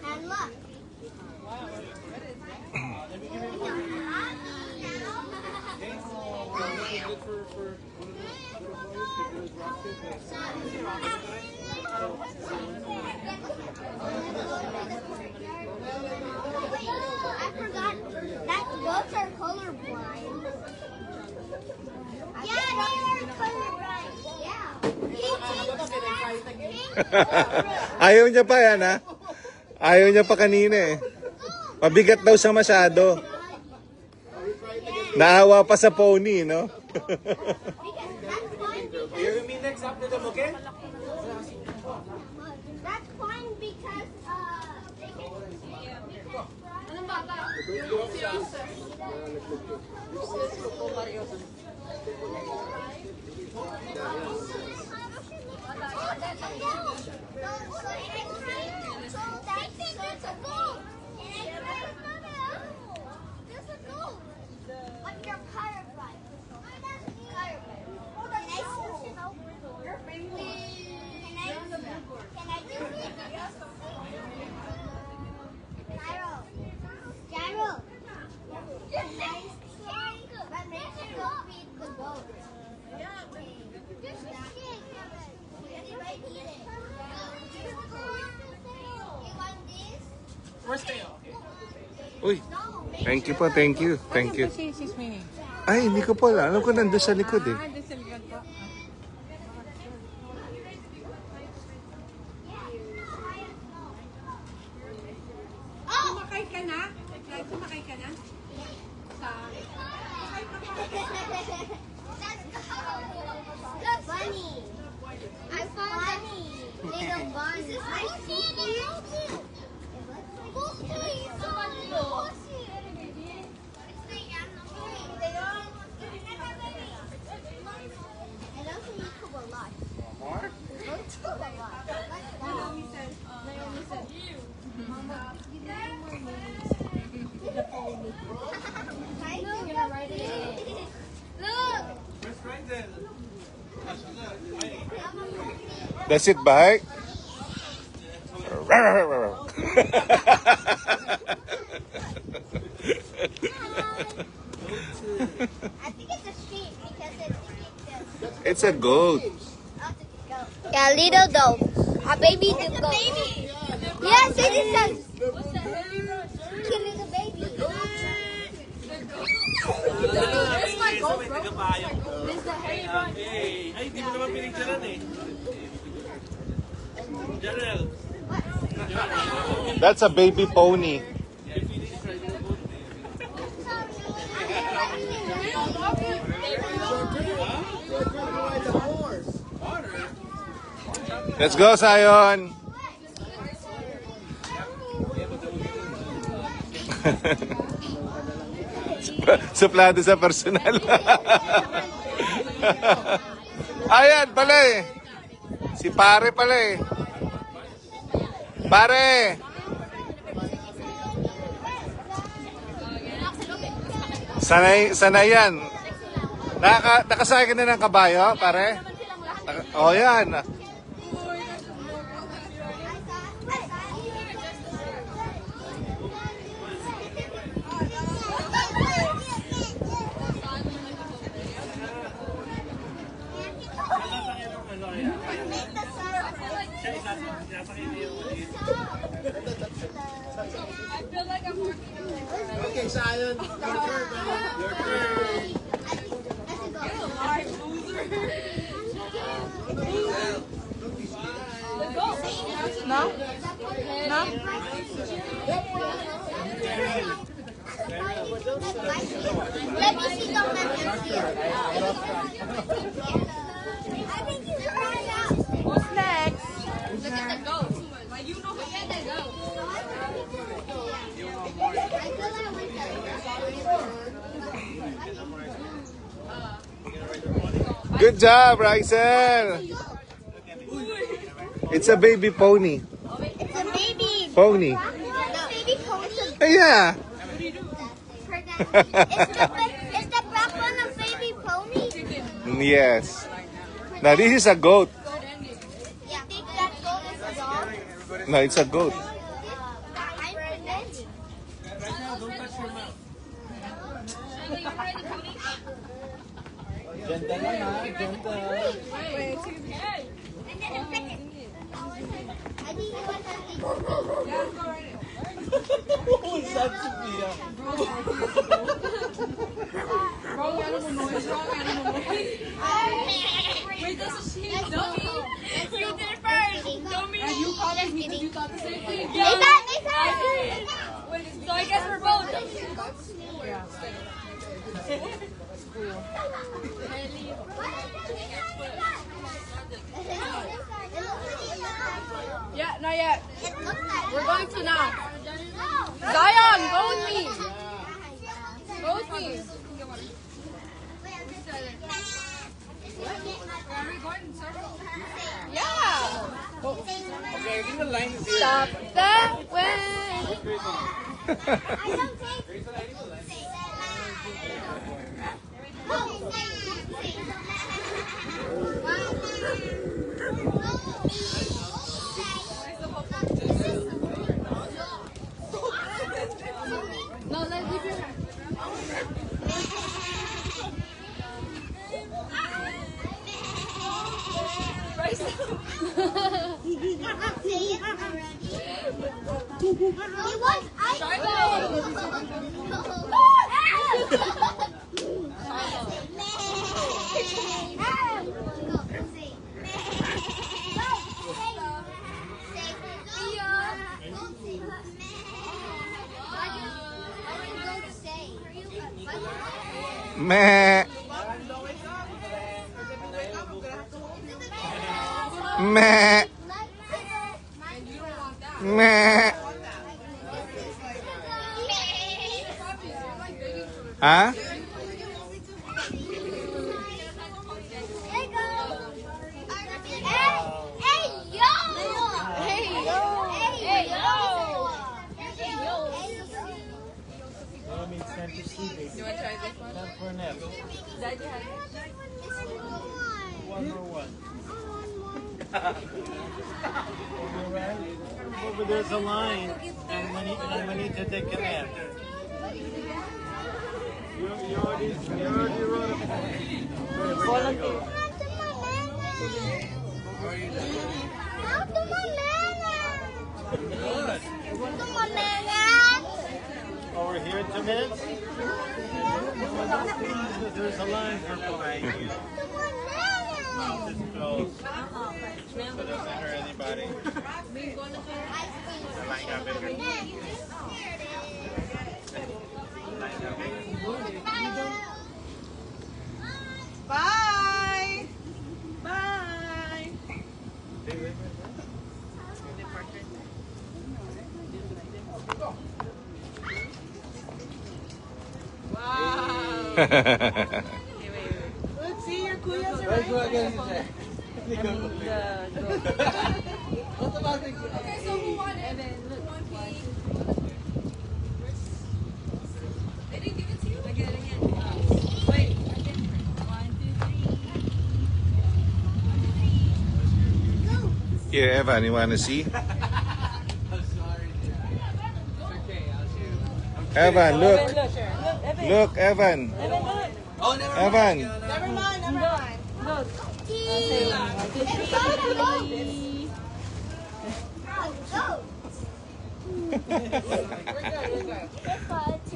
And look. I forgot that goats are colorblind. Yeah, they are colorblind. Yeah. Ayaw niya pa yan, ha? Ayaw niya pa kanina eh. Mabigat daw siya masyado. Naawa pa sa pony, no? You mean next after them, okay? That's fine because they can. Uy, thank you po, thank you, thank you. Ay, hindi ko pala. Alam ko nandun sa likod eh. Sumakay ka na? Sumakay ka na? Look, bunny. I found a little bunny. I see it. That's it, bye. I think it's a sheep because It's a goat. yeah, little dog. A baby goat. Yes, it is a cute little baby. Where's my GoPro? Ay, di mo naman pinicturean eh. General. That's a baby pony. Let's go, Sayon. Suplado sa personal. Ayan, pala eh. Si pare pala eh. Pare! Sanay yan. Nakasakay ka na ng kabayo, pare? Oh, yan. Okay, Zion. Your turn, man. Your turn. No? No? Let me see the lemon here. I think you try it out. Who's next? Look at the goat. Like, you know, look at the goat. Good job, Rysel. It's a baby pony. It's a baby Pony. baby pony. Yeah. It's the black one of baby pony. Yes. Now this is a goat. Yeah. Think that goat is a dog? No, it's a goat. I'm pregnant. Shayla, you ready to meet? Ganda lang ha, ganda. I think you want something. Who's that, Sophia? Wrong animal noise, wrong animal noise. Wait, this is she. Let's go Don't me. home. Let's You go did it home. first. Let's go. Don't me. And you called Just me because kidding. you thought the same thing. Nathan, Nathan. Wait, so I guess we're both. Yeah, not yet. It looks like We're going to now. No. Zion, go with me. Go with me. Are we going in circles? Yeah. Okay, I think the line is here. Stop that way. I don't think. No, let's leave your hand. It was Meh. Meh. Meh. Huh? That makes sense to see, baby. You want to try this one? Not for a nap. Daddy has it. One more one. Alright. Over there's a line, and we need to take a nap. You already wrote a volunteer. Good. Over here in 2 minutes? There's a line for behind you. Just go. It doesn't hurt anybody. The line got bigger. Bye. Bye. Wow. Let's see your kuyas are right. Okay, so who won it? They didn't give it to you? Again. Wait. 1, 2, 3. Here, Evan, you wanna see? Evan, look. Look, Evan. Evan. Never mind. Look. We're good.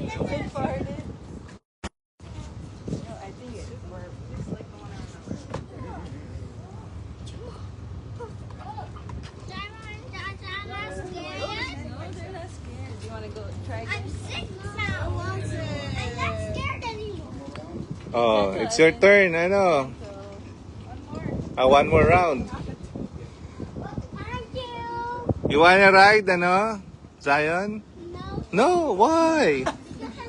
Good farted. No, I think it worked. It's like the one I remember. No, they're not scared. Do you want to go try again? I'm sick now. I'm not scared anymore. Oh, it's your turn, ano? One more round. Thank you. You wanna ride, ano? Zion? No. No, why? Because I'm big.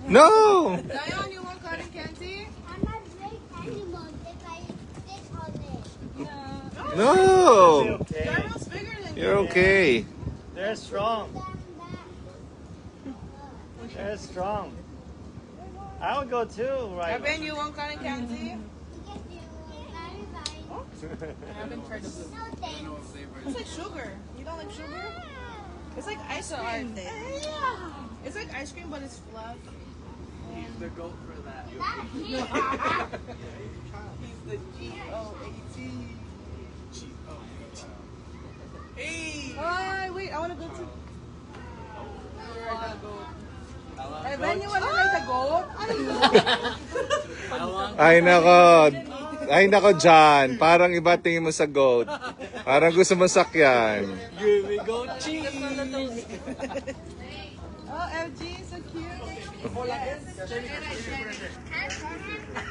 No! Zion, you want cotton candy? I'm not big anymore if I sit on it. No! Okay. Zion's bigger than you. You're okay. They're strong. They're strong. I would go too, right? Evan, you want cotton candy? Yeah. haven't tried the blue. No thanks. It's like sugar. You don't like sugar? It's like ice cream. Yeah. It's like ice cream, but it's fluff. He's the goat for that. He's the G-O-A-T. Hey! Oh, wait, I want to go to... Evan, you want to ride the goat? Ay nako. Ay nako John. Parang iba tingin mo sa goat. Parang gusto mo sakyan. Here we go, cheese! Oh, FG, so cute.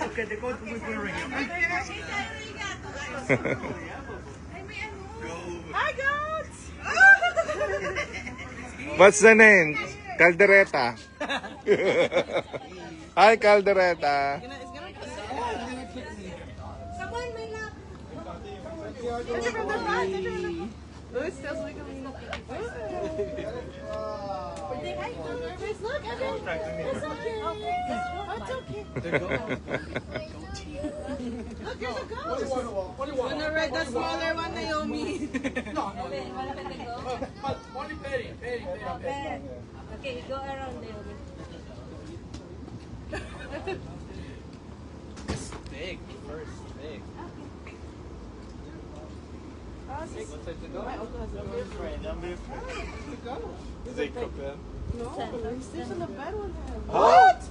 Okay, the goat will be ringing. Hi, goats! What's the name? Caldereta. Hi Caldereta. It's gonna pick me. Someone may not. It's from the front. Oh, it smells like a little. Look, Evan. It's so cute. Oh, it's okay. Look, there's a goat. Wanna ride the smaller one, Naomi? Okay, go around there. Big, first, big. Is it cooked? No, he's still in the bed with him. What?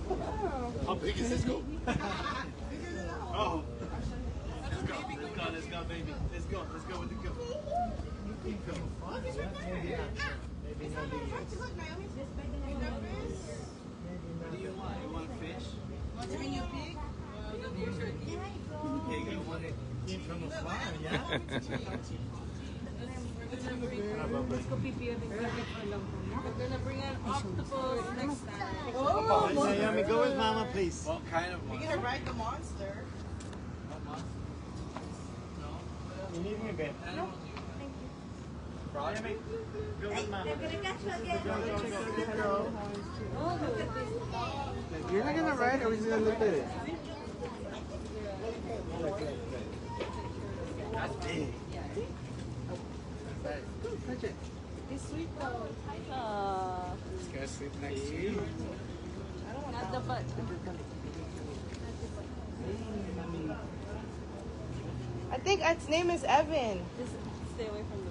How big is this goat? Oh. Let's go, baby. Let's go with the goat. Look, he's right there. It's not my friend. Look, Naomi. You nervous? What do you want? You want fish? Want to bring you a pig? Okay, you want it? From the farm, yeah? We're gonna bring an octopus next time. Oh, Naomi, go with Mama, please. What kind of We're one? gonna ride the monster. You need me a bit? No. Naomi, go with Mama. You're not gonna ride, or we're just gonna look at it. That's big. Touch it. He's sweet though. It's gonna sleep next to you. Not the butt. I think its name is Evan. Just stay away from the...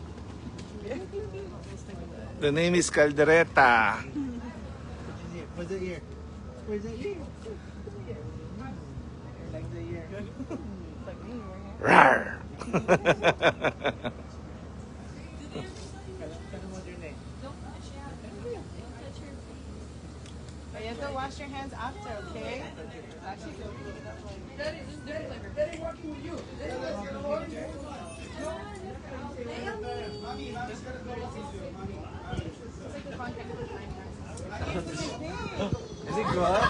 The name is Caldereta. Where's the ear? Where's the ear? Like the ear. Rawr. You have to wash your hands after, okay? Actually, Is it good?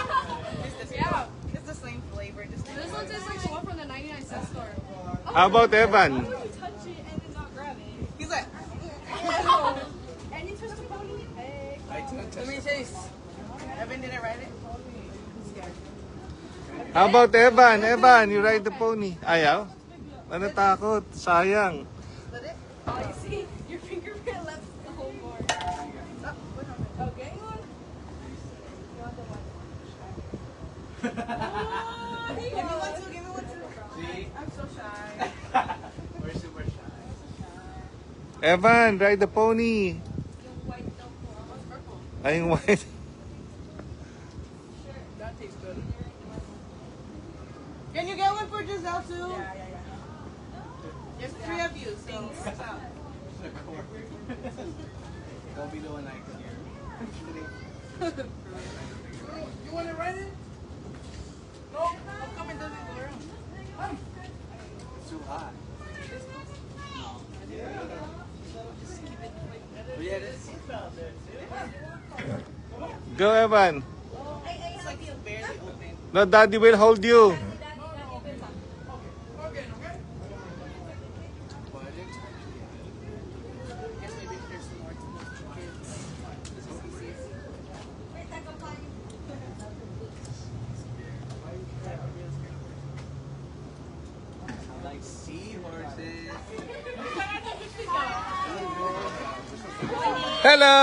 yeah, it's the same flavor. Just This one tastes like the one from the 99 cent store. How about Evan? Touch it and then not grab it. he's like, And you twist the pony. Hey. let me taste. Evan didn't write it. How about Evan? Evan, you ride the pony. Ayaw? Ano takot? Sayang. Let it. Oh, you see? Your fingerprint left the whole board. Okay. Give me one too. Give me one too. See? I'm so shy. We're super shy. Evan, ride the pony. Ay, yung white. That tastes good. Can you get one for Giselle too? Yeah. There's 3 of you, so what's up? Don't be the one like here. You want to ride it? No, how come it doesn't go around? It's too hot. But yeah, there's a seatbelt there too. Go, Evan. It's like it's barely open. No, Daddy will hold you. Guess maybe if there's more to the kids. This is easy. I like seahorses. Hello,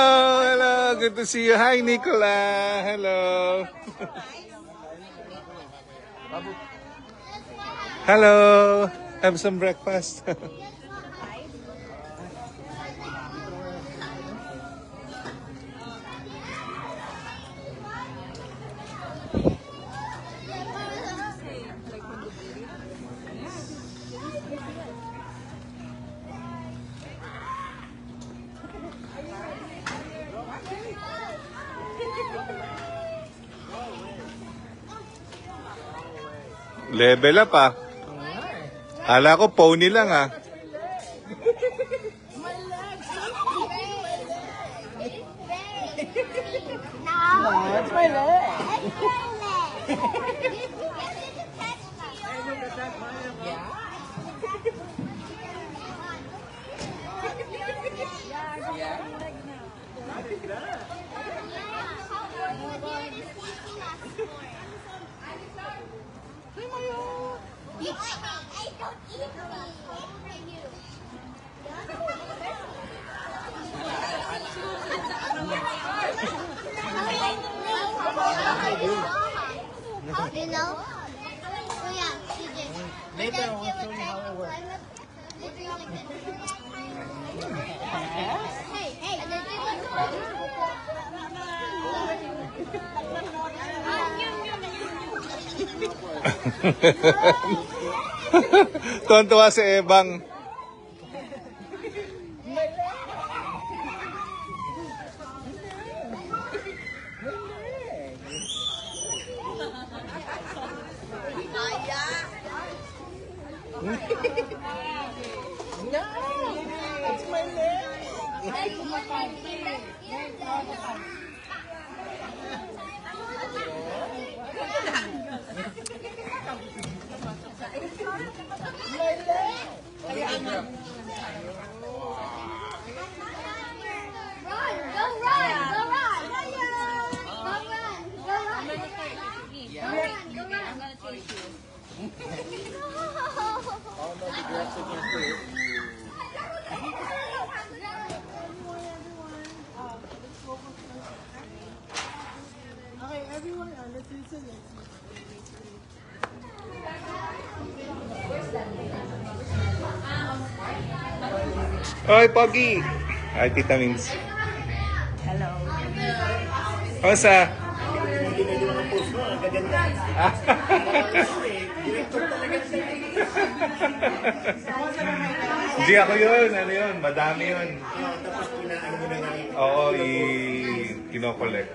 hello. Good to see you. Hi, Nicola. Hello. Hello. Have some breakfast. Level up ah. Hala ko pony lang ah. That's my leg. You know? So yeah, CJ. Later I will show you how it works. Hey, hey. And then do Tuwan-tuwa si Ebang. It's my leg. Okay, everyone, let's listen. Oy, Pogi. Hi, Tita Mins. Hello. Kamusta? Hindi ako yun. Ano yun? Madami yun. Oo, kinokollect.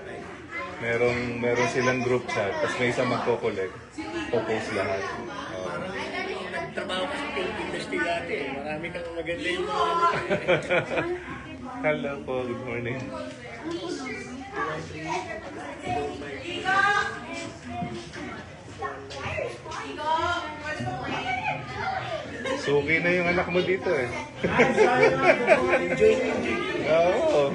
Meron silang group chat. Tapos may isang magko-collect. Popost lahat. Oo. Nagtrabaho ka sa film industry dati. Marami kang maganda yung mga Hello po. Good morning. Suki na yung anak mo dito eh. Oo.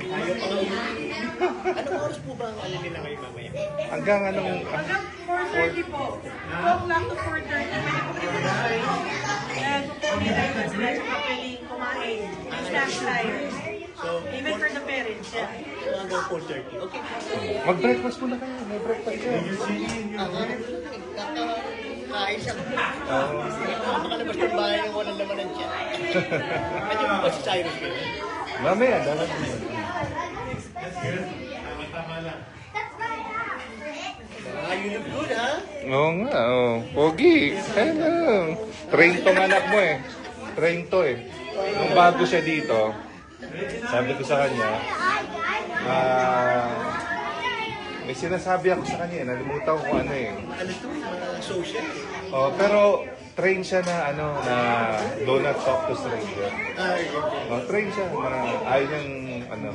Anong oras po ba ang ano nila ngayon mamaya? Hanggang anong... Hanggang 4:30 po. 2 o'clock to 4:30. Pwede po kayo mag-join. And po nila yung diretso pa pwedeng kumain. Snack time. Even for the parents, yeah. So hanggang 4:30. Okay. Mag-breakfast muna kayo. May breakfast kayo. Kain siya. Oo. Makalabas ng bahay ng walang laman ng tiyan. Medyo mo ba si Cyrus kayo? Mamaya, dapat mo. You look good, ha? Oo nga, oh. Pogi. Hello. Train tong anak mo eh. Train to eh. Nung bago siya dito, sabi ko sa kanya, may sinasabi ako sa kanya eh. Nalimutan ko kung ano eh. Ano to? Mga social. Oh, pero train siya na ano na do not talk to stranger. Ay, Oh, train siya na ayaw niyang ano.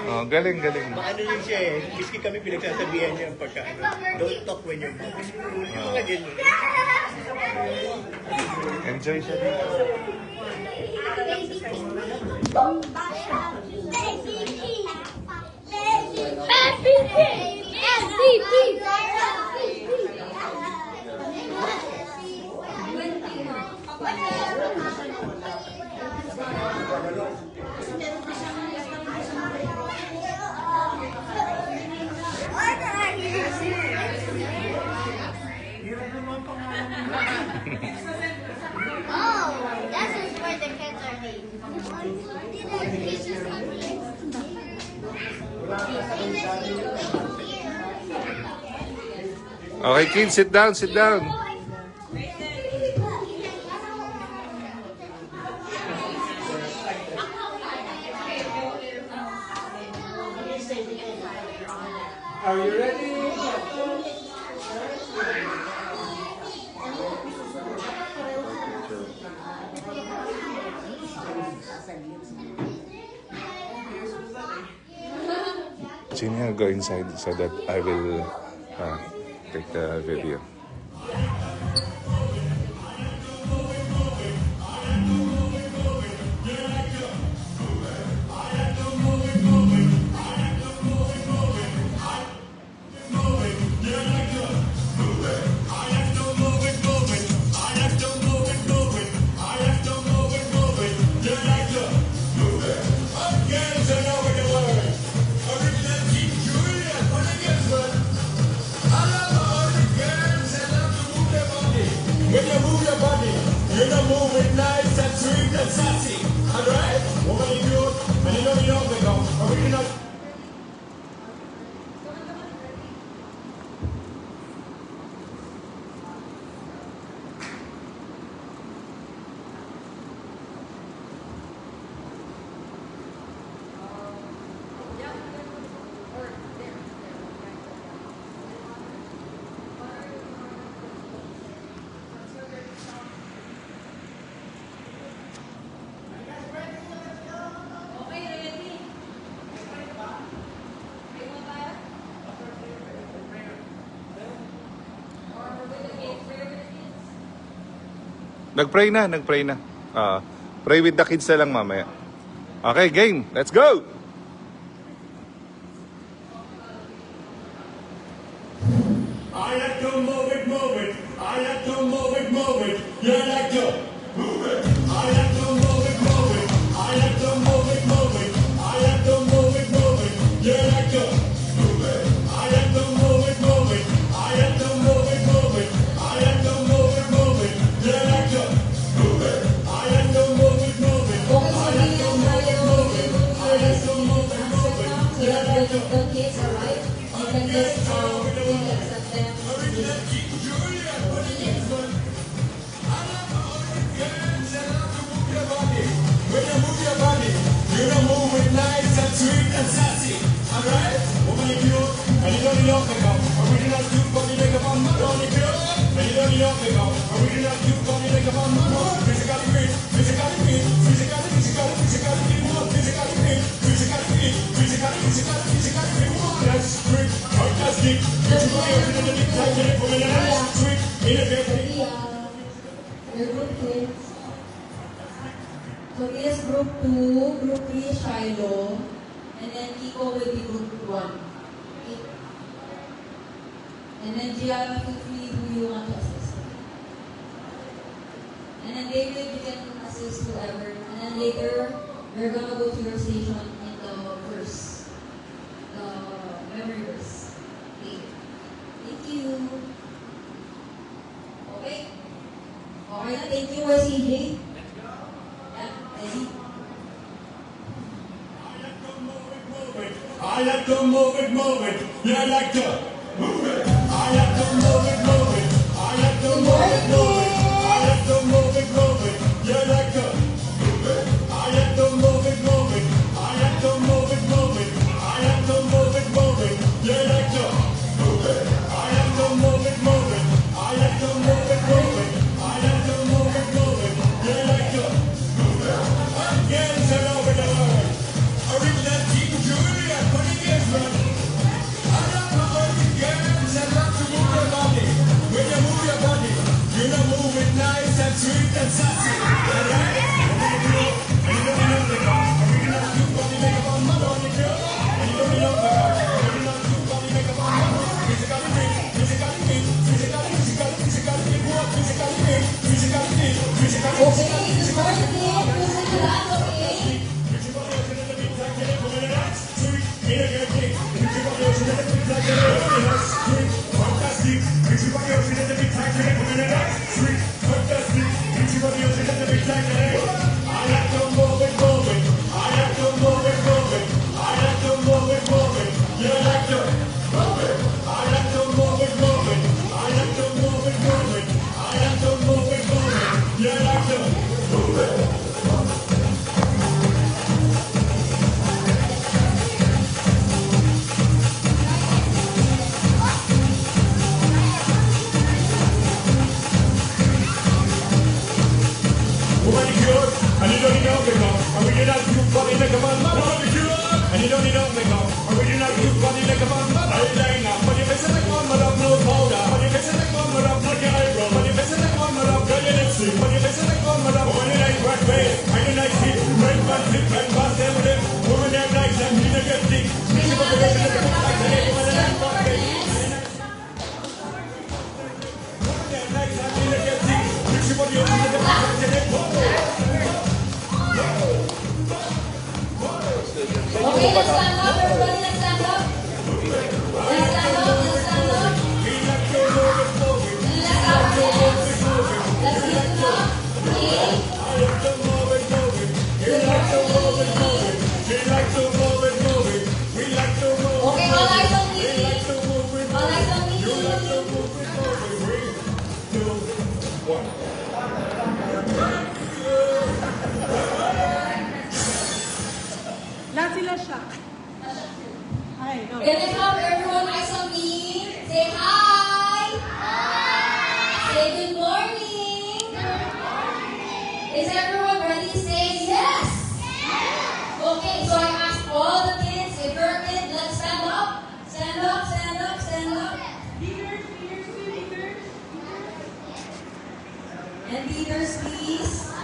Oh, galing. Maano yun siya eh. Miski kami pinagsasabihan niya pagka ano. Don't talk when you're back. Yung mga ganyan. Enjoy siya dito. Okay, kids, sit down, sit down. Are you ready? Junior, go inside so that I will take the video. When you move your body, you're not moving nice and sweet and sassy. Alright? Woman, you do, and you know you don't go. Original. Nag-pray na, nag-pray na. Pray with the kids na lang mamaya. Okay, game. Let's go! I like to move it, move it. I like to move it, move it. You like to move it. I like to move it, move it. I like to move it, move it. I like to move it, move it. You like to move it. I like to move it, move it. I like to move it, move it. I like to move it, move it. You like to move it. I like to move it, move it. I like to move it, move it. I like to move it, move it. You like to The kids, alright? You can just accept them. When you move your body, you're not moving nice and sweet and sassy. Alright? Woman, you cute, and you don't need makeup. Original cute body makeup on my body cute, and you don't need makeup. Original cute body makeup on my body. Physically fit, physically fit, physically fit, physically fit, physically fit. That's sweet, fantastic. Put your body up in the big time, and put it in a sweet, innovative. Your group kids. So he is group 2, group 3 is Shiloh, and then Kiko will be group 1. Okay. And then Gianna, feel free who you want to assist. And then David, you can assist whoever. And then later, we're gonna go to your station in the verse. The memory verse. Okay. Thank you. Okay. Okay na, thank you, CJ. I like to move it, move it. You like to move it. I like to move it, move it. I like to move it, move it. I like to move it, move it. You like to move it. I like to move it, move it. I like to move it, move it. I like to move it, move it. You like to move it. I like to move it, move it. I like to move it, move it. I like to move it, move it. You like to move it. Again, all over the world. Original King Julia, putting it ready. I love my early girls, I love to move your body. When you move your body, you know move it nice and sweet and sassy. Alright? And you don't know the God. Original cute body makeup on my body, girl. And you don't know the God. Original cute body makeup on my body. Physically fit, physically fit, physically fit, physically fit, physically fit, physically fit, physically fit. Okay, this morning, listen to that, okay?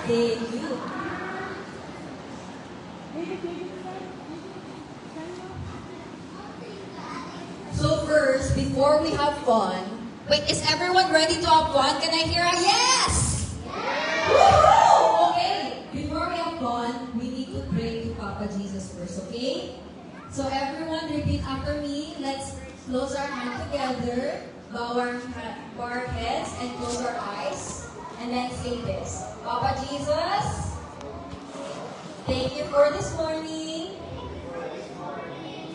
Thank you. So first, before we have fun, wait, is everyone ready to have fun? Can I hear a yes? Woo! Okay, before we have fun, we need to pray to Papa Jesus first, okay? So everyone repeat after me. Let's close our hands together, bow our heads, and close our eyes. And then say this. Papa Jesus, thank you for this morning.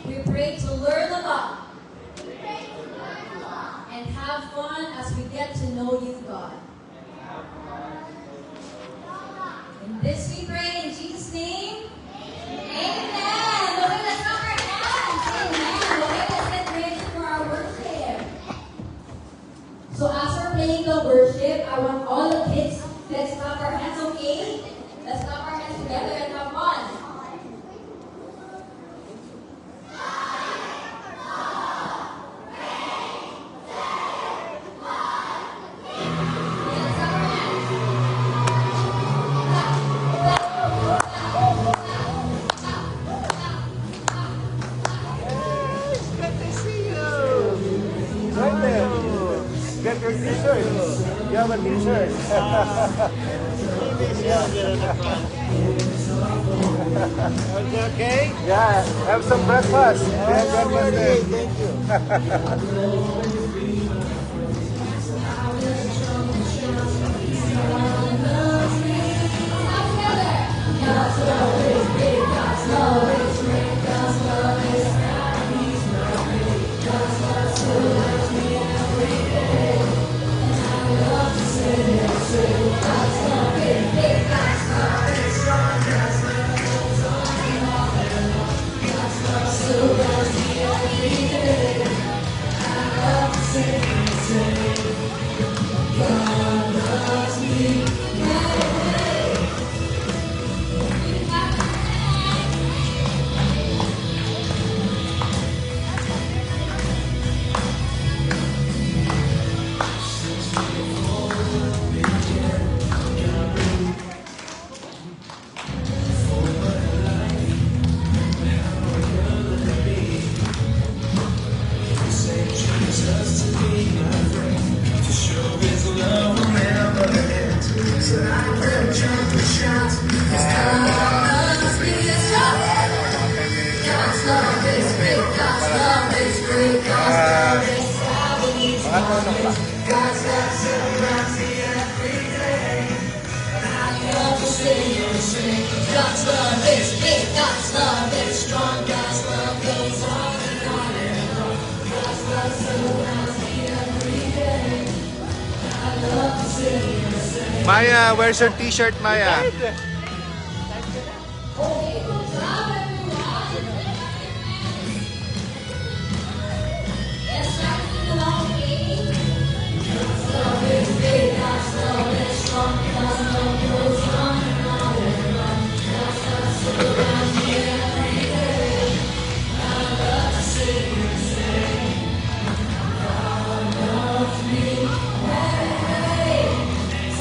We pray to learn a lot and have fun as we get to know you, God. In this we pray in Jesus' name. Amen. Okay, let's clap our hands. Amen. Okay, let's get ready for our worship. So as we're playing the worship, I want all the kids, let's clap our hands, okay? Let's clap our hands together and have fun. Get your t-shirt. You have a t-shirt. Okay? Yeah, have some breakfast. Have breakfast then. Thank you. God's love is big, God's love is strong, God's love goes on and on and on. God's love surrounds me every day. I love to sing and sing. Maya, where's your t-shirt, Maya? Okay, good job everyone. Let's start singing along, okay? God's love is big, God's love is strong, God's love goes on and on and on. God's love surrounds me every day. I love to sing and sing. God loves me. Hey.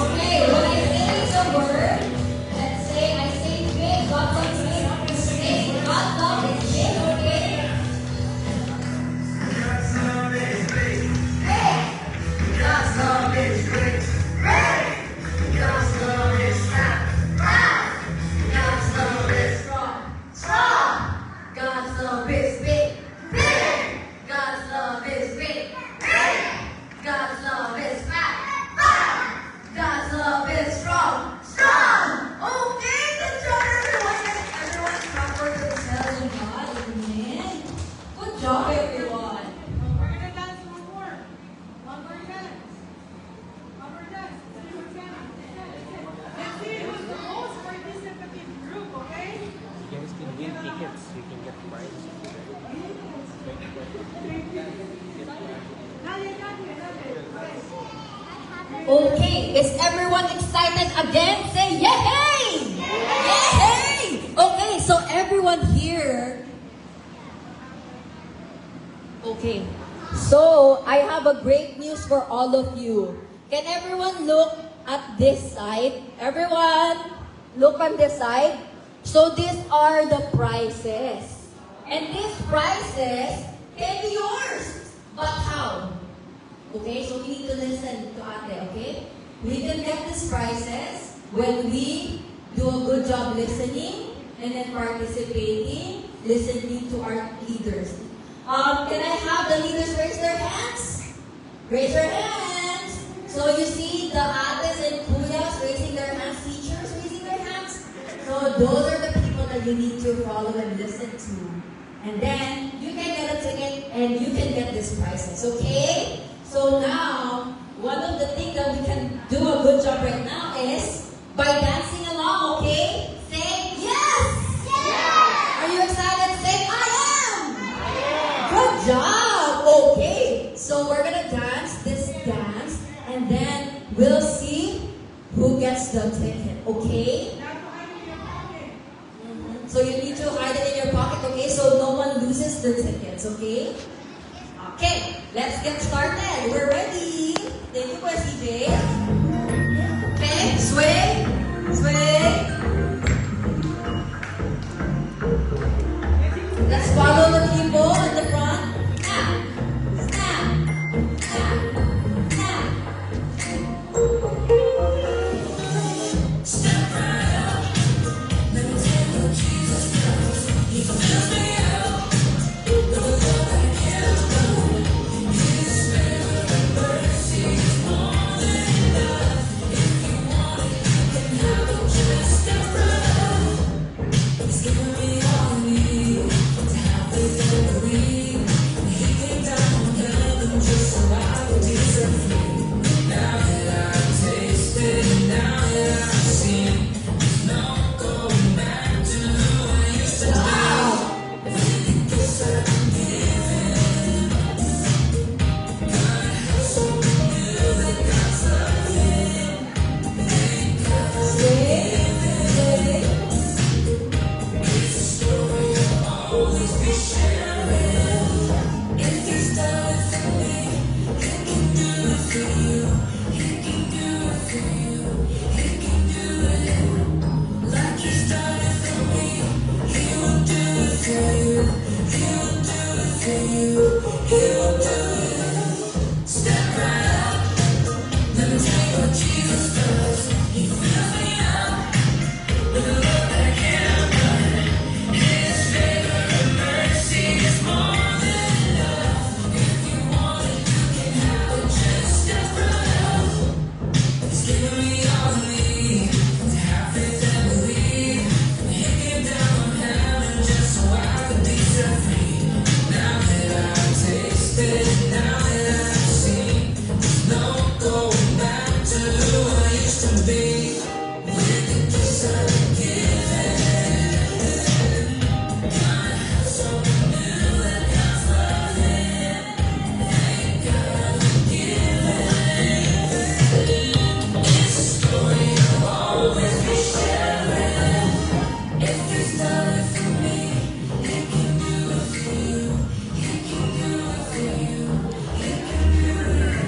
Okay, when I say the word, let's say I say big, God loves me. Say God loves me, okay? God's love is big. Hey! God's love is great. Hey! God's love is fat. Fat! God's love is strong. Strong! God's love is big. Big! God's love is big. Big! God's love is fat. Fat! God's love is strong. Strong! Okay, good job everyone. Everyone's proper to themselves and God. Amen. Good job everyone. We're gonna dance one more. One more dance. One more dance. Let's see what's happening. Let's see who's the most participative group, okay? You guys can win tickets. You can get prizes. Now you got it. Okay. Okay, is everyone excited again? Say yay! Yay! Okay, so everyone here. Okay, so I have a great news for all of you. Can everyone look at this side. Everyone, look on this side. So these are the prizes. And these prizes can be yours. But how? Okay, so we need to listen to Ate, okay? We can get these prizes when we do a good job listening and then participating, listening to our leaders. Can I have the leaders raise their hands? Raise your hands. So you see the ates and kuyas raising their hands, teachers raising their hands. So those are the people that you need to follow and listen to. And then you can get a ticket and you can get these prizes, okay? So now, one of the things that we can do a good job right now is by dancing along, okay? Say yes! Yes! Are you excited? Say I am! Good job! Okay, so we're gonna dance this dance and then we'll see who gets the ticket, okay? So you need to hide it in your pocket, okay? So no one loses their tickets, okay? Okay, let's get started. We're ready. Thank you, Kuya CJ. Okay, sway, sway. Let's follow the people in the front. Snap, snap, snap, snap. Step right up. Let me tell you what Jesus does. He fills me up with a love that can't run. His favor and mercy is more than enough. If you want it, you can have it. Just step right up. He's giving me all I need to have faith and believe. He came down from heaven just so I could be set free. Now that I've tasted, now that I've seen, there's no going back to who I used to be. With the gifts that I'm given, God has shown you that God's loving. Thank God for giving. It's a story I'll always be sharing. If He's done it for me, He can do it for you. He can do it for you. He can do it. Like He's done it for me, He will do it for you. He will do it for you. He will do it. Step right up. Let me tell you what Jesus does. He fills me up with a love that can't run. His favor and mercy is more than enough. If you want it, you can have it. Just step right up. He's giving me all I need to have faith and believe. He came down from heaven just so I could be set free. Now that I've tasted, now that I've seen, there's no going back to who I used to be. With the gifts I've given, God has shown you that God's loving. Thank God for giving. It's a story I'll always be sharing. If He's done it for me, He can do it for you. He can do it for you. He can do it.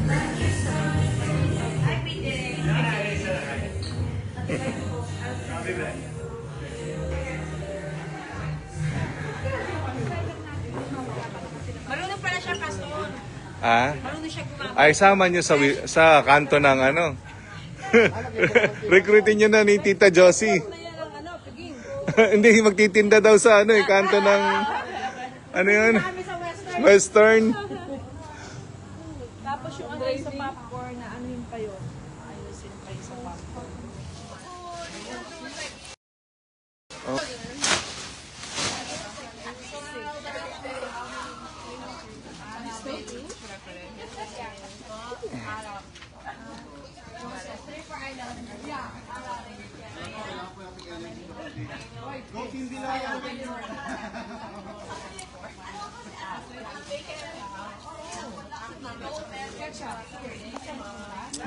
Like He's done it for me. Marunong pala siya, Pastor. Ah? Marunong siya gumamit. Ay, sama nyo sa kanto ng ano. Recruitin nyo na ni Tita Josie. Hindi, magtitinda daw sa ano kanto ng, ano yun? Kami sa Western. Western. Tapos yung ano sa popcorn na ano yun pa yun. Ayusin pa yun sa popcorn.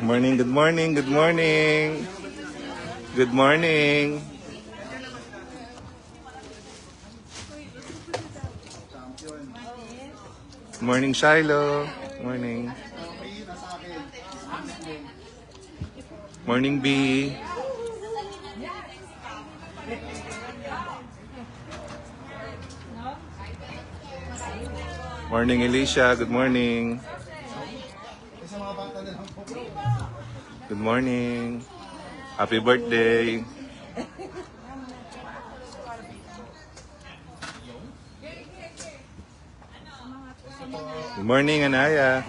Morning, good morning, good morning. Good morning. Morning, Shiloh. Morning. Morning, B. Morning, Alicia. Good morning. Good morning. Happy birthday. Good morning, Anaya.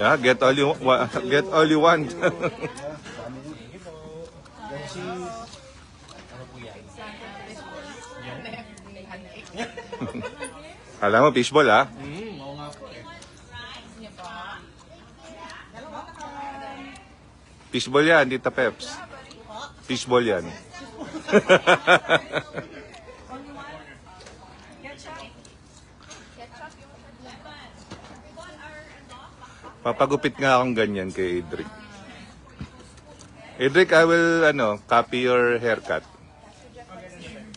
Yeah, get all you want. Alam mo, fishball ha? Fishball yan, Tita Peps. Fishball yan. Papagupit nga akong ganyan kay Edric. Edric, I will copy your haircut.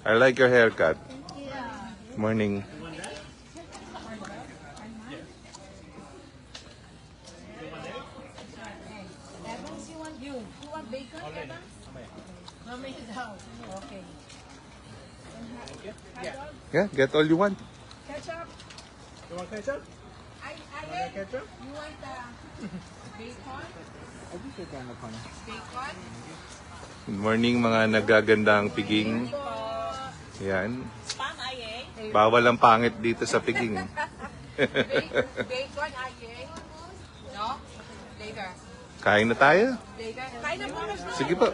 I like your haircut. Morning. Yeah, get all you want. Ketchup. You want ketchup? Ketchup? You want bacon? I just take on the corner. Bacon? Good morning mga nagagandang piging. Yan. Spam aye. Bawal ang pangit dito sa piging. Bacon aye. No? Later. Kain na tayo. Later. Kain na po. Sige po.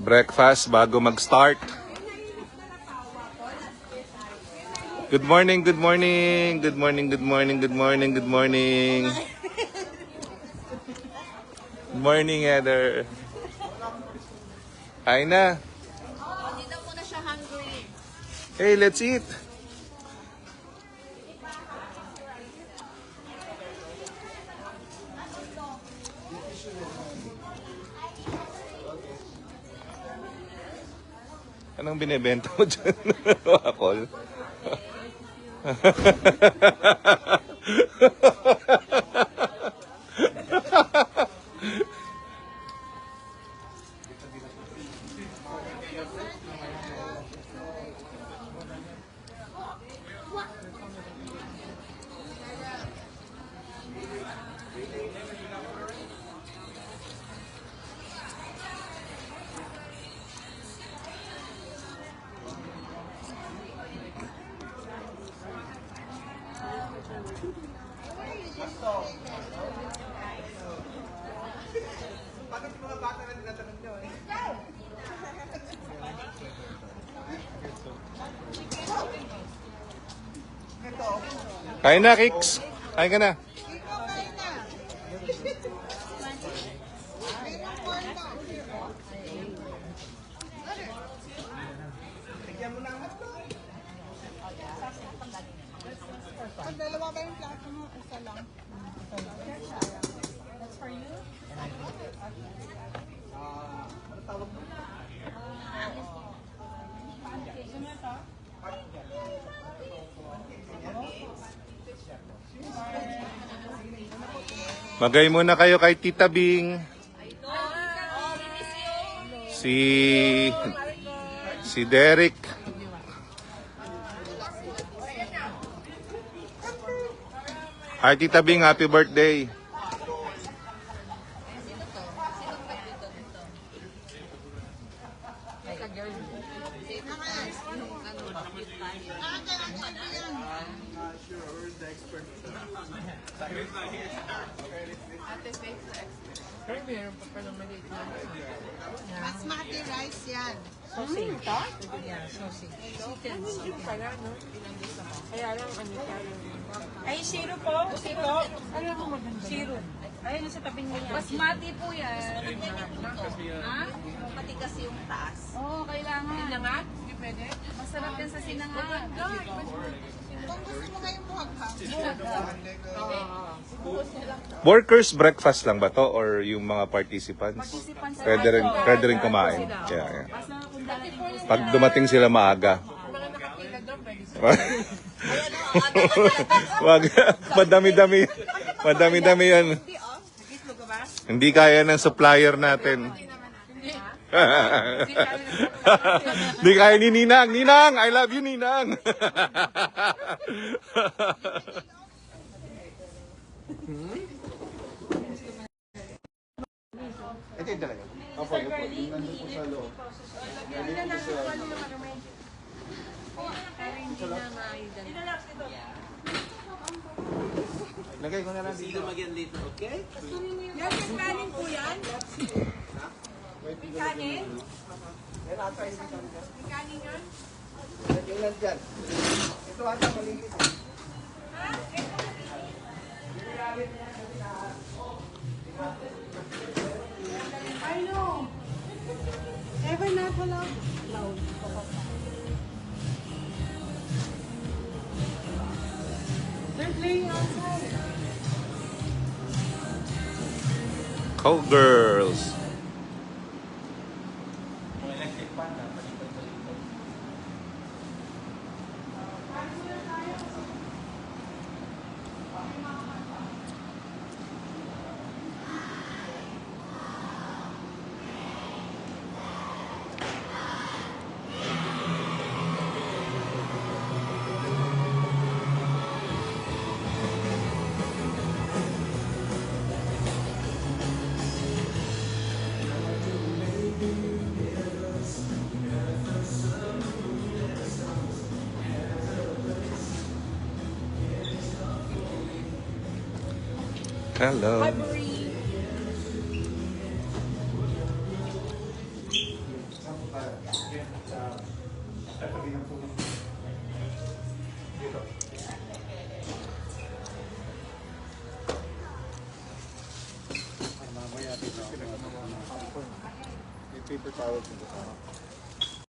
Breakfast bago mag-start. Good morning, good morning. Good morning, good morning, good morning, good morning. Good morning, Heather. Kain na. Hindi na muna siya hungry. Hey, let's eat. Anong binibenta mo dyan? Wakol? Kain na, Kicks. Kain ka na. Dalawa ba yung plato mo? Isa lang. That's for you? Magay muna kayo kay Tita Bing. Si Derek. Hi Tita Bing, happy birthday. Basmati rice yan. Sausage. Ito? Yeah, sausage. Chicken pala, no? Kaya lang, ay, zero po. Zero. Ano po maganda? Zero. Ayun, sa tabi niya. Basmati po yan. Ha? Matigas yung taas. Oo, kailangan. Yun na nga. pwede? Masarap yan sa sinangag. Kung gusto mo ngayong buhaghang. Workers breakfast lang ba to or yung mga participants? Participants Pwede rin kumain. Yeah, yeah. Basta kung darating po sila. Pag dumating sila maaga. Mga nakapila doon, pwede sila. Wag, madami-dami. Madami-dami yan. Nag-itlog ka ba? Hindi kaya ng supplier natin. Hindi kaya ni Ninang. Ninang, I love you, Ninang. Ito yung talaga. Opo, yun po. Yung nandun po sa loob. Ilan na sa walo yung marumay? Pero hindi na maidan. Lagay ko na lang dito. Yan, yung kanin po yan? May kanin? May kanin yun? Yung nandyan. Ito ata maligit. I know. Ever not allowed? Loud. They're playing outside. Call girls. Hello. Mamaya dito. May paper towel dito.